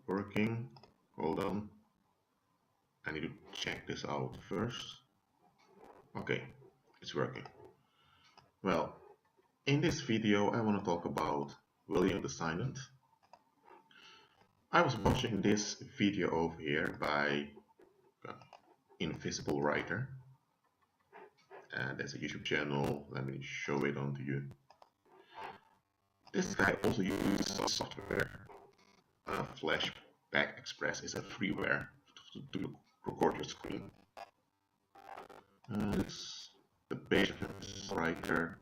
working. Hold on. I need to check this out first. Okay, it's working. Well, in this video, I want to talk about William the Silent. I was watching this video over here by uh, Invisible Writer. And there's a YouTube channel. Let me show it on to you. This guy also uses software. Flashback Express is a freeware to record your screen. It's the page writer,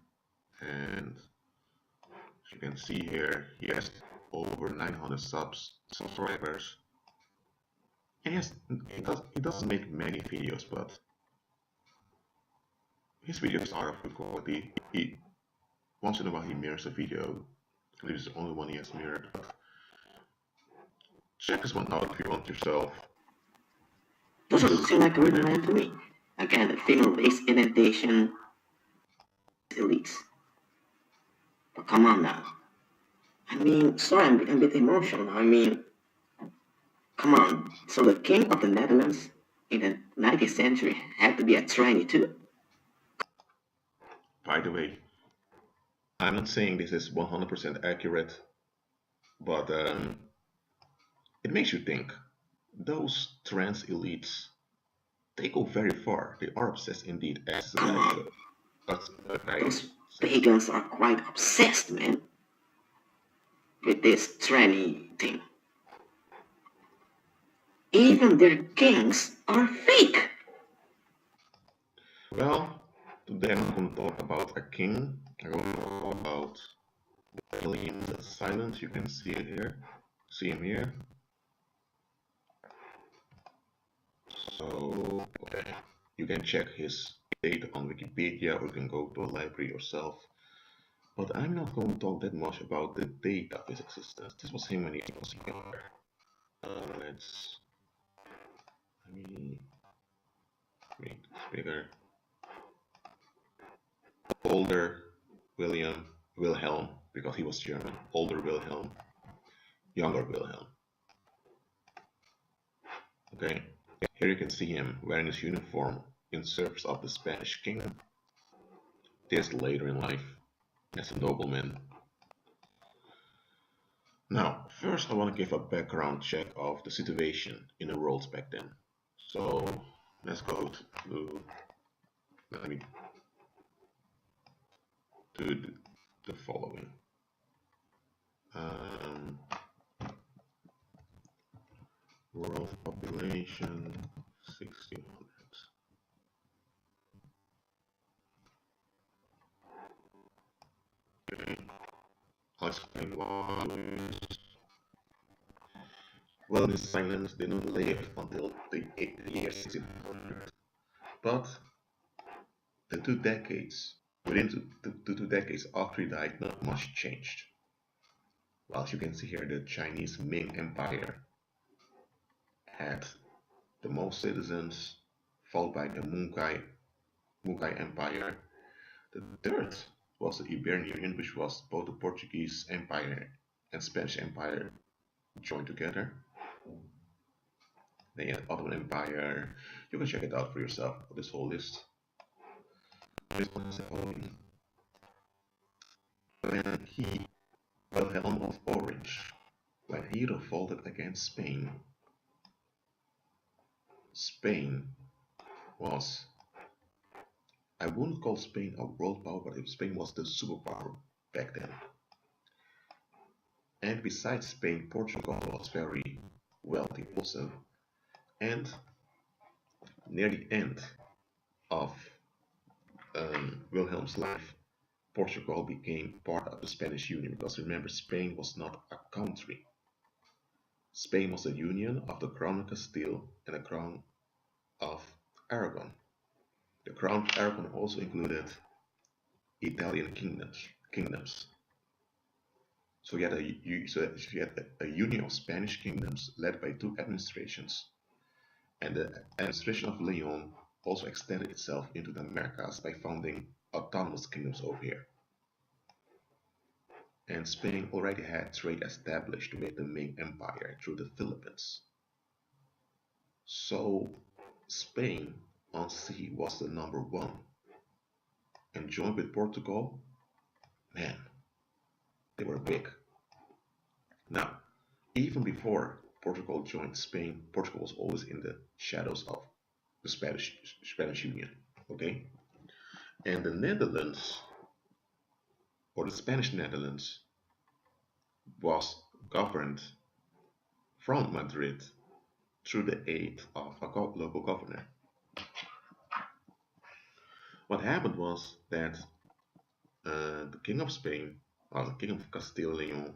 and as you can see here, he has over 900 subscribers. And he doesn't make many videos, but his videos are of good quality. Once in a while he mirrors a video. I believe it's the only one he has mirrored. But check this one out if you want yourself. Doesn't seem like a real man to me. Again, the female-based indentation elites. But come on now. I mean, sorry, I'm a bit emotional. I mean, come on. So the king of the Netherlands in the 19th century had to be a tranny too. By the way, I'm not saying this is 100% accurate, but it makes you think. Those trans elites, they go very far. They are obsessed indeed, as Those pagans are quite obsessed, man, with this tranny thing. Even their kings are fake. Well, today I'm going to talk about a king. I'm going to talk about William the Silent. You can see it here. See him here. So, okay. You can check his date on Wikipedia, or you can go to a library yourself. But I'm not going to talk that much about the date of his existence. This was him when he was younger. Let's make this bigger. Older Wilhelm, because he was German. Older Wilhelm, younger Wilhelm. Okay, here you can see him wearing his uniform in service of the Spanish king. This later in life, as a nobleman. Now, first I want to give a background check of the situation in the world back then. So, let's go to, let me do the following. World population 1600. Okay, I'll explain why. Well, the silence didn't live until the year 1600, but the 2 decades, within the 2 decades after he died, not much changed. Well, as you can see here, the Chinese Ming Empire had the most citizens, followed by the Mughal Empire. The third was the Iberian Union, which was both the Portuguese Empire and Spanish Empire joined together. Then you had Ottoman Empire. You can check it out for yourself, this whole list. This one is the following. When he, Wilhelm of Orange, when he revolted against Spain, Spain was, I wouldn't call Spain a world power, but Spain was the superpower back then. And besides Spain, Portugal was very wealthy also. And near the end of Wilhelm's life, Portugal became part of the Spanish Union, because remember, Spain was not a country. Spain was a union of the Crown of Castile and the Crown of Aragon. The Crown of Aragon also included Italian kingdoms. So you had a union of Spanish kingdoms led by 2 administrations, and the administration of Leon also extended itself into the Americas by founding autonomous kingdoms over here. and Spain already had trade established with the Ming Empire through the Philippines. So Spain on sea was the number one, and joined with Portugal, man, they were big. Now, even before Portugal joined Spain, Portugal was always in the shadows of the Spanish Union. Okay, and the Netherlands, or the Spanish Netherlands, was governed from Madrid through the aid of a local governor. What happened was that the King of Spain, or the King of Castile and Leon,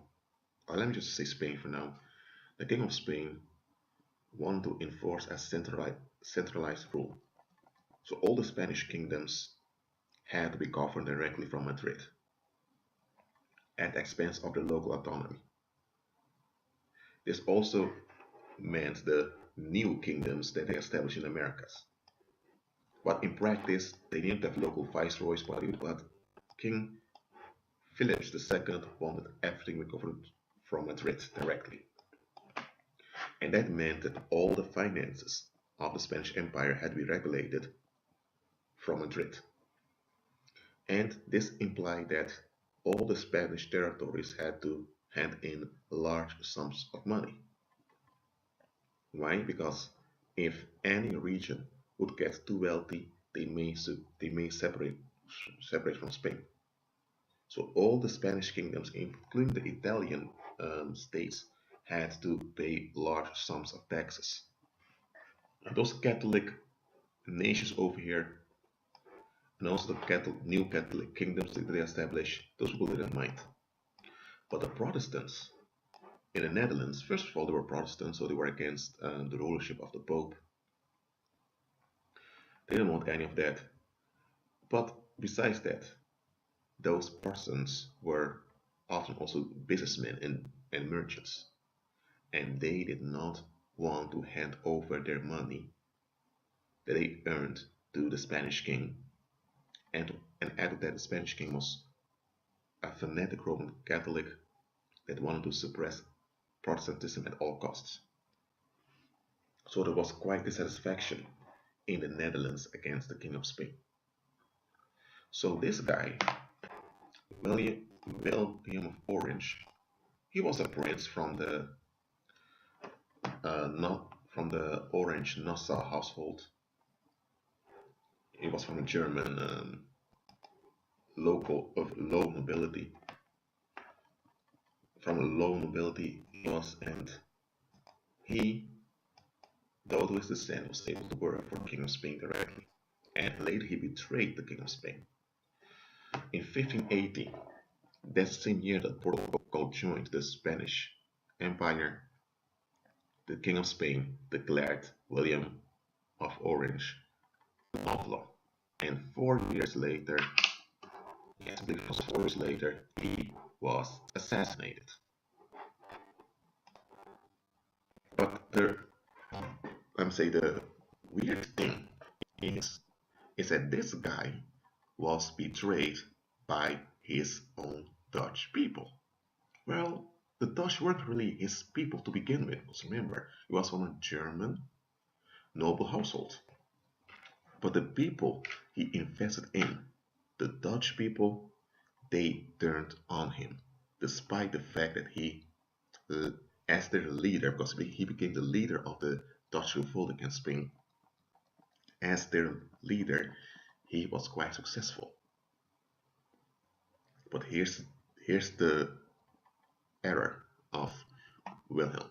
or let me just say Spain for now, the King of Spain wanted to enforce a centralized rule. So all the Spanish kingdoms had to be governed directly from Madrid at the expense of the local autonomy. This also meant the new kingdoms that they established in the Americas. But in practice, they didn't have local viceroys, but King Philip II wanted everything recovered from Madrid directly. And that meant that all the finances of the Spanish Empire had to be regulated from Madrid. And this implied that all the Spanish territories had to hand in large sums of money. Why? Because if any region would get too wealthy, they may separate from Spain. So all the Spanish kingdoms, including the Italian states, had to pay large sums of taxes. And those Catholic nations over here, and also the new Catholic kingdoms that they established, those people didn't mind. But the Protestants in the Netherlands, first of all, they were Protestants, so they were against the rulership of the Pope. They didn't want any of that. But besides that, those Protestants were often also businessmen and merchants, and they did not want to hand over their money that they earned to the Spanish king. And added that the Spanish king was a fanatic Roman Catholic that wanted to suppress Protestantism at all costs. So there was quite dissatisfaction in the Netherlands against the King of Spain. So this guy, William, William of Orange, he was a prince from the not from the Orange Nassau household. He was from a German local of low nobility. From a low nobility he was, and he, though to his descent, was able to work for the King of Spain directly. And later he betrayed the King of Spain. In 1580, that same year that Portugal joined the Spanish Empire, the King of Spain declared William of Orange outlaw. And 4 years later, yes, I believe it was 4 years later, he was assassinated. But let me say, the weird thing is, is that this guy was betrayed by his own Dutch people. Well, the Dutch weren't really his people to begin with, because remember, he was from a German noble household. But the people he invested in, the Dutch people, they turned on him, despite the fact that he, as their leader, because he became the leader of the Dutch revolt against Spain, as their leader, he was quite successful. But here's the error of Wilhelm.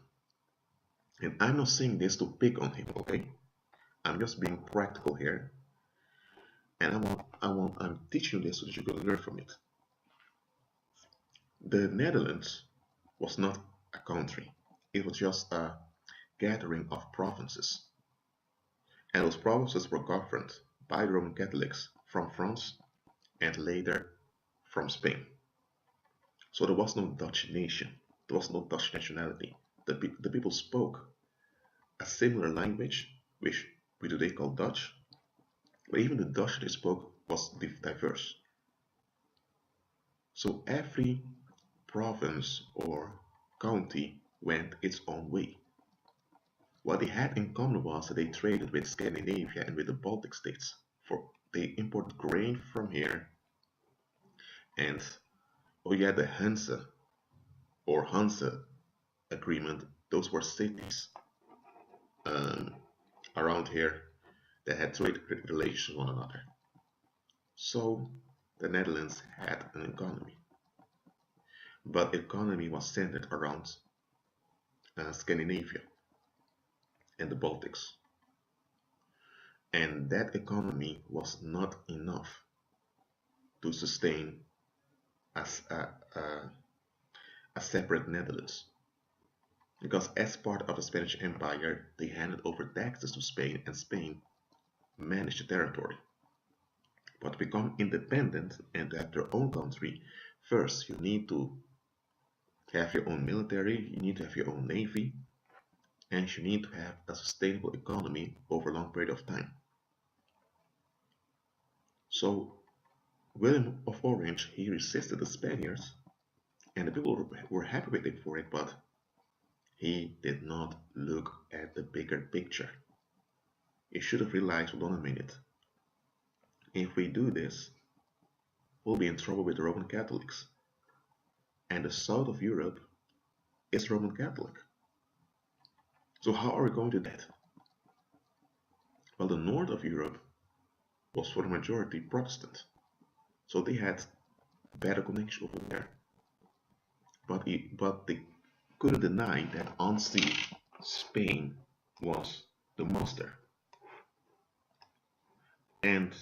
And I'm not saying this to pick on him, okay? I'm just being practical here, and I'm teaching you this so that you can learn from it. The Netherlands was not a country; it was just a gathering of provinces, and those provinces were governed by the Roman Catholics from France and later from Spain. So there was no Dutch nation, there was no Dutch nationality. The people spoke a similar language, which we today call Dutch, but even the Dutch they spoke was diverse. So every province or county went its own way. What they had in common was that they traded with Scandinavia and with the Baltic states. For they imported grain from here, and oh yeah, the Hanse agreement. Those were cities um, around here that had trade relations with one another. So the Netherlands had an economy, but economy was centered around Scandinavia and the Baltics, and that economy was not enough to sustain as a separate Netherlands. Because as part of the Spanish Empire, they handed over taxes to Spain, and Spain managed the territory. But to become independent and to have their own country, first you need to have your own military, you need to have your own navy, and you need to have a sustainable economy over a long period of time. So William of Orange, he resisted the Spaniards, and the people were happy with him for it, but he did not look at the bigger picture. He should have realized, hold on a minute, if we do this, we'll be in trouble with the Roman Catholics. And the south of Europe is Roman Catholic. So how are we going to do that? Well, the north of Europe was for the majority Protestant. So they had better connection over there. But they couldn't deny that on sea, Spain was the master. And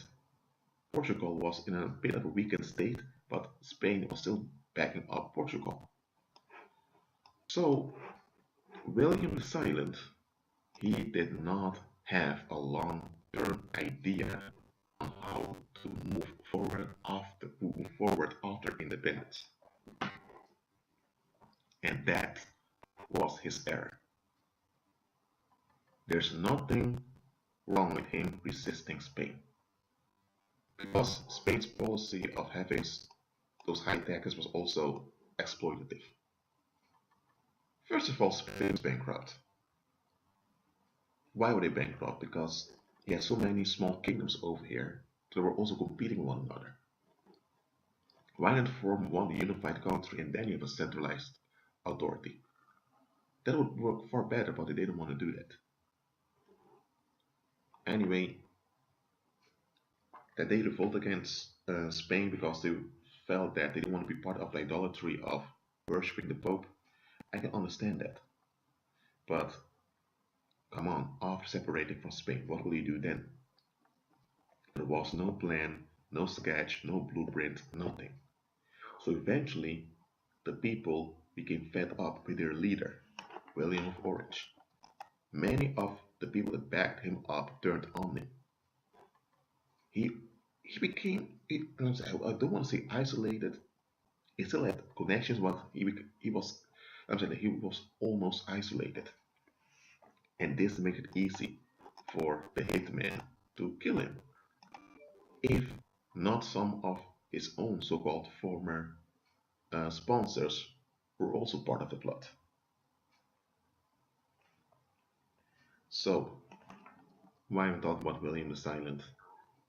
Portugal was in a bit of a weakened state, but Spain was still backing up Portugal. So William the Silent, he did not have a long-term idea on how to move forward after independence. And that was his error. There's nothing wrong with him resisting Spain, because Spain's policy of having those high taxes was also exploitative. First of all, Spain was bankrupt. Why were they bankrupt? Because he had so many small kingdoms over here that were also competing with one another. Why not form one unified country and then you have a centralized authority? That would work far better, but they didn't want to do that. Anyway, that they revolted against Spain because they felt that they didn't want to be part of the idolatry of worshipping the Pope. I can understand that. But come on, after separating from Spain, what will you do then? There was no plan, no sketch, no blueprint, nothing. So eventually, the people became fed up with their leader, William of Orange. Many of the people that backed him up turned on him. He he became, I don't want to say isolated. He still had connections, but he was, I'm saying he was almost isolated. And this made it easy for the hitman to kill him, if not some of his own so-called former sponsors were also part of the plot. So, why I'm talking about William the Silent?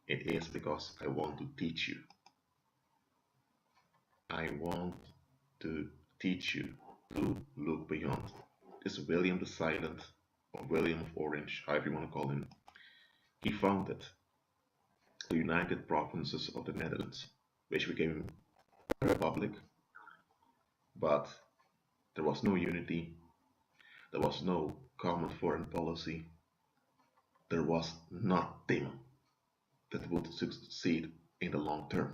It is because I want to teach you. I want to teach you to look beyond. This William the Silent, or William of Orange, however you want to call him, he founded the United Provinces of the Netherlands, which became a republic, but there was no unity, there was no common foreign policy, there was nothing that would succeed in the long term.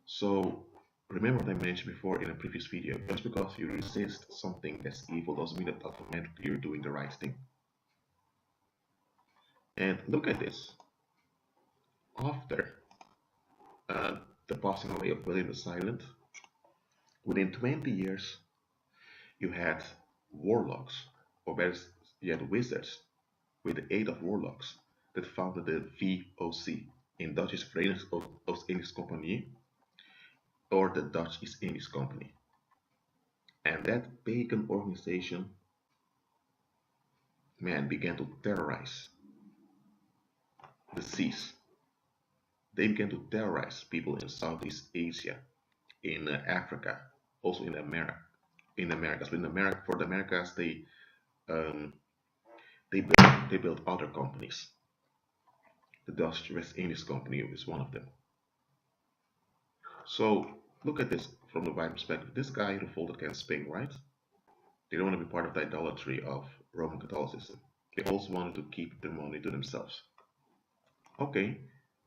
So remember what I mentioned before in a previous video, just because you resist something that's evil doesn't mean that automatically you're doing the right thing. And look at this. After the passing away of William the Silent, within 20 years, you had warlocks, or better, you had wizards with the aid of warlocks that founded the VOC. In Dutch is Verenigde Oost-Indische Compagnie. or the Dutch East Indies Company. And that pagan organization, man, began to terrorize the seas. They began to terrorize people in Southeast Asia, in Africa, also in America. In Americas, but in America, for the Americas, um, they built other companies. The Dutch West Indies Company is one of them. So look at this from the right perspective. This guy revolted against Spain, right? They don't want to be part of the idolatry of Roman Catholicism. They also wanted to keep their money to themselves. Okay,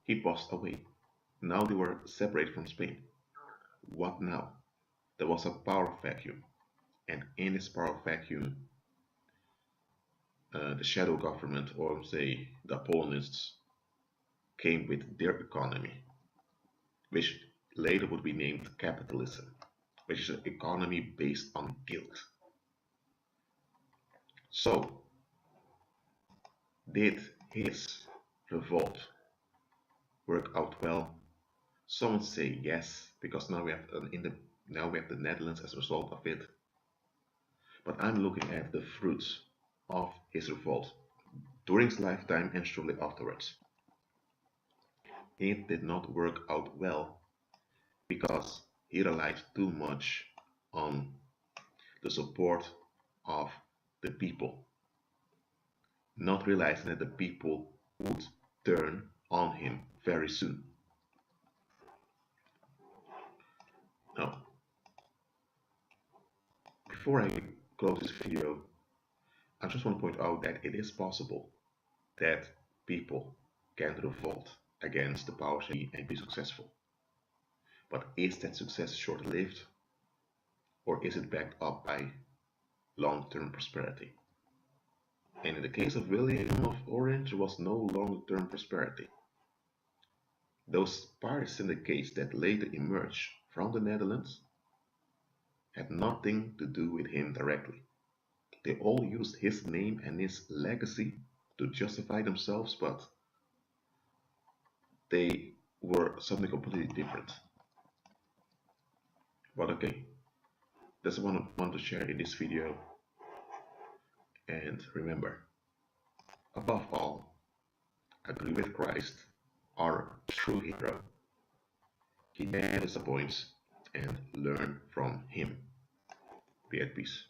he passed away. Now they were separated from Spain. What now? There was a power vacuum, and in this power vacuum, the shadow government, or say the Polonists, came with their economy, which later would be named capitalism, which is an economy based on guilt. So, did his revolt work out well? Some would say yes, because now we have the Netherlands as a result of it. But I'm looking at the fruits of his revolt during his lifetime and shortly afterwards. It did not work out well because he relied too much on the support of the people, not realizing that the people would turn on him very soon. Now, before I close this video, I just want to point out that it is possible that people can revolt against the powers and be successful. But is that success short-lived, or is it backed up by long-term prosperity? And in the case of William of Orange, there was no long-term prosperity. Those party syndicates that later emerged from the Netherlands had nothing to do with him directly. They all used his name and his legacy to justify themselves, but they were something completely different. But okay, that's what I want to share in this video. And remember, above all, agree with Christ, our true hero. He never disappoints, and learn from him. Be at peace.